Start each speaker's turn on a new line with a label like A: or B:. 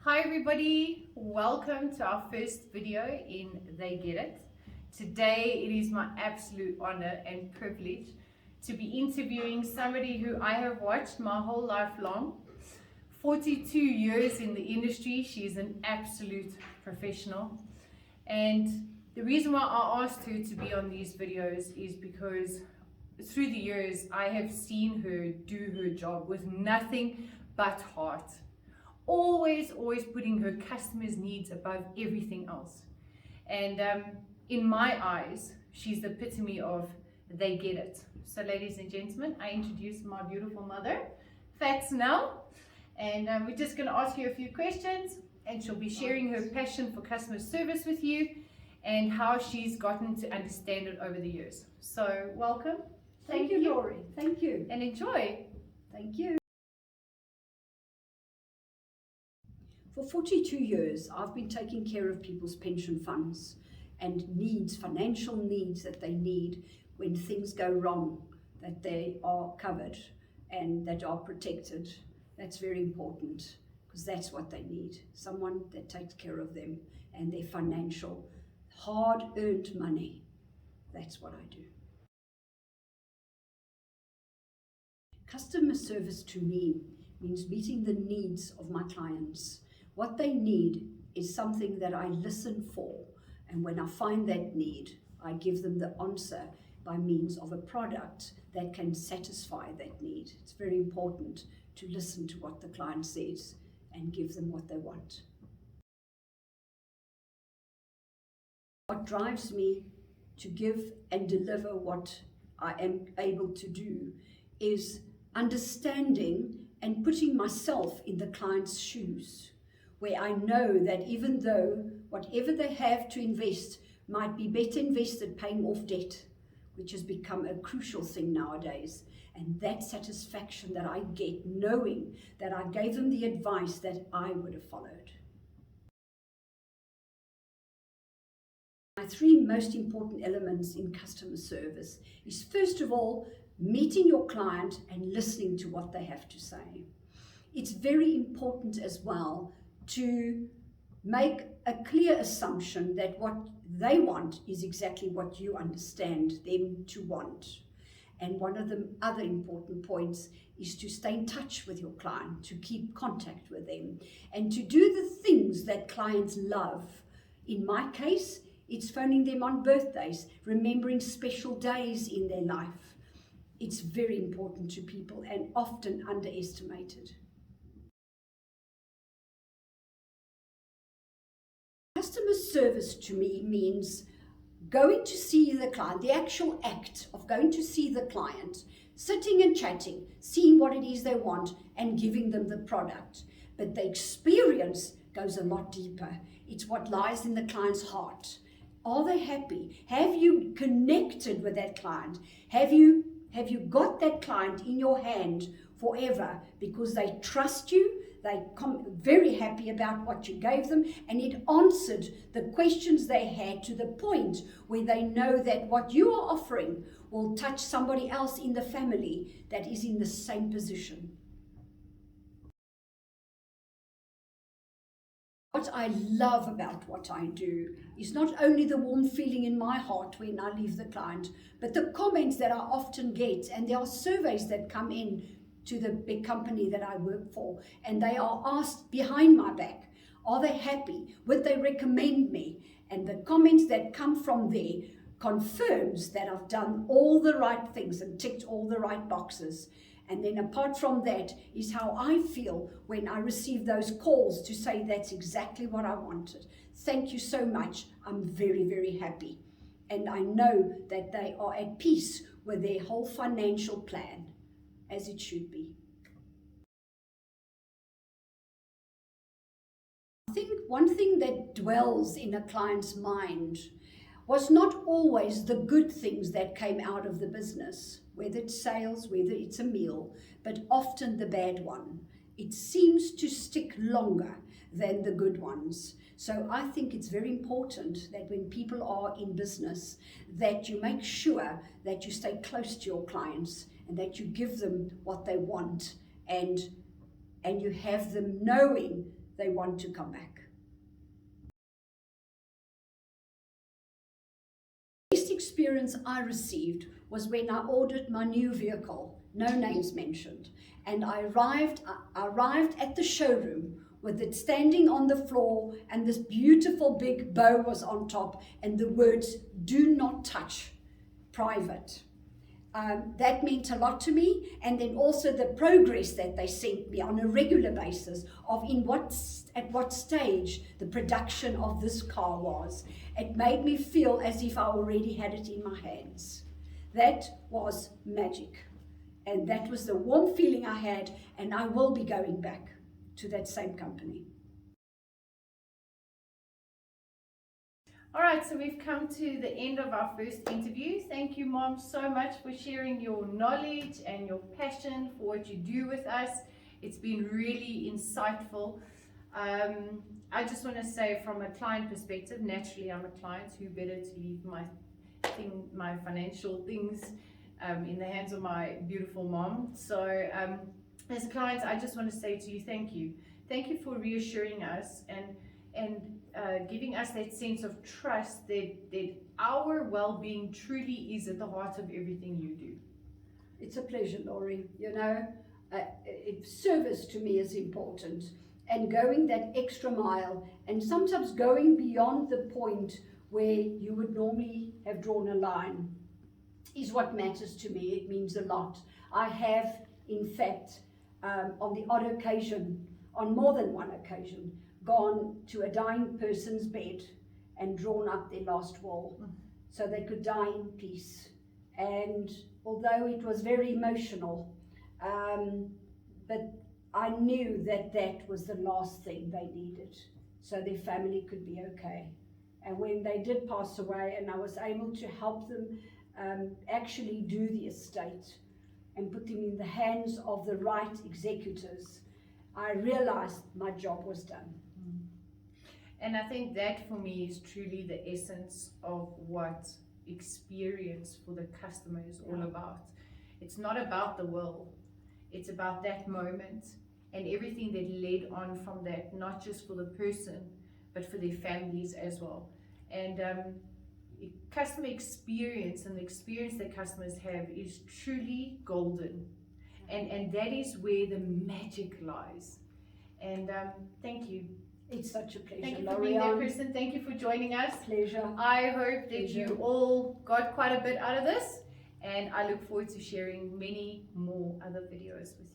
A: Hi everybody, welcome to our first video in They Get It. Today it is my absolute honor and privilege to be interviewing somebody who I have watched my whole life long. 42 years in the industry, she is an absolute professional. And the reason why I asked her to be on these videos is because through the years I have seen her do her job with nothing but heart. Always putting her customers' needs above everything else. And in my eyes, she's the epitome of they get it. So ladies and gentlemen, I introduce my beautiful mother, Fats Nel. And we're just going to ask you a few questions, and she'll be sharing her passion for customer service with you and how she's gotten to understand it over the years. So welcome.
B: Thank you, Laurie. Thank you.
A: And enjoy.
B: Thank you. For 42 years, I've been taking care of people's pension funds and needs, financial needs that they need when things go wrong, that they are covered and that are protected. That's very important because that's what they need, someone that takes care of them and their financial, hard-earned money. That's what I do. Customer service to me means meeting the needs of my clients. What they need is something that I listen for, and when I find that need, I give them the answer by means of a product that can satisfy that need. It's very important to listen to what the client says and give them what they want. What drives me to give and deliver what I am able to do is understanding and putting myself in the client's shoes, where I know that even though whatever they have to invest might be better invested paying off debt, which has become a crucial thing nowadays, and that satisfaction that I get knowing that I gave them the advice that I would have followed. My three most important elements in customer service is, first of all, meeting your client and listening to what they have to say. It's very important as well to make a clear assumption that what they want is exactly what you understand them to want. And one of the other important points is to stay in touch with your client, to keep contact with them, and to do the things that clients love. In my case, it's phoning them on birthdays, remembering special days in their life. It's very important to people and often underestimated. Customer service to me means going to see the client, the actual act of going to see the client, sitting and chatting, seeing what it is they want and giving them the product. But the experience goes a lot deeper. It's what lies in the client's heart. Are they happy? Have you connected with that client? Have you got that client in your hand forever because they trust you? They come very happy about what you gave them, and it answered the questions they had to the point where they know that what you are offering will touch somebody else in the family that is in the same position. What I love about what I do is not only the warm feeling in my heart when I leave the client, but the comments that I often get, and there are surveys that come in to the big company that I work for, and they are asked behind my back, are they happy? Would they recommend me? And the comments that come from there confirms that I've done all the right things and ticked all the right boxes. And then apart from that is how I feel when I receive those calls to say that's exactly what I wanted. Thank you so much. I'm very, very happy. And I know that they are at peace with their whole financial plan, as it should be. I think one thing that dwells in a client's mind was not always the good things that came out of the business, whether it's sales, whether it's a meal, but often the bad one. It seems to stick longer than the good ones. So I think it's very important that when people are in business, that you make sure that you stay close to your clients and that you give them what they want, and you have them knowing they want to come back. The best experience I received was when I ordered my new vehicle, no names mentioned, and I arrived at the showroom with it standing on the floor, and this beautiful big bow was on top, and the words, "Do not touch, private." That meant a lot to me, and then also the progress that they sent me on a regular basis of at what stage the production of this car was. It made me feel as if I already had it in my hands. That was magic, and that was the warm feeling I had, and I will be going back to that same company.
A: All right, so we've come to the end of our first interview. Thank you, Mom, so much for sharing your knowledge and your passion for what you do with us. It's been really insightful. I just want to say, from a client perspective, naturally I'm a client, who better to leave my financial things in the hands of my beautiful mom. So as clients, I just want to say to you, thank you. Thank you for reassuring us and giving us that sense of trust that our well-being truly is at the heart of everything you do.
B: It's a pleasure, Laurie. You know, service to me is important, and going that extra mile, and sometimes going beyond the point where you would normally have drawn a line, is what matters to me. It means a lot. I have, in fact, on the odd occasion, on more than one occasion, gone to a dying person's bed and drawn up their last will so they could die in peace. And although it was very emotional, but I knew that that was the last thing they needed, so their family could be okay. And when they did pass away, and I was able to help them actually do the estate and put them in the hands of the right executors, I realized my job was done.
A: And I think that for me is truly the essence of what experience for the customer is all about. It's not about the will, it's about that moment and everything that led on from that, not just for the person, but for their families as well. And customer experience and the experience that customers have is truly golden. And that is where the magic lies. And thank you.
B: It's such a pleasure.
A: Thank you for being there, Kristen. Thank you for joining us.
B: Pleasure.
A: I hope that you all got quite a bit out of this, and I look forward to sharing many more other videos with you.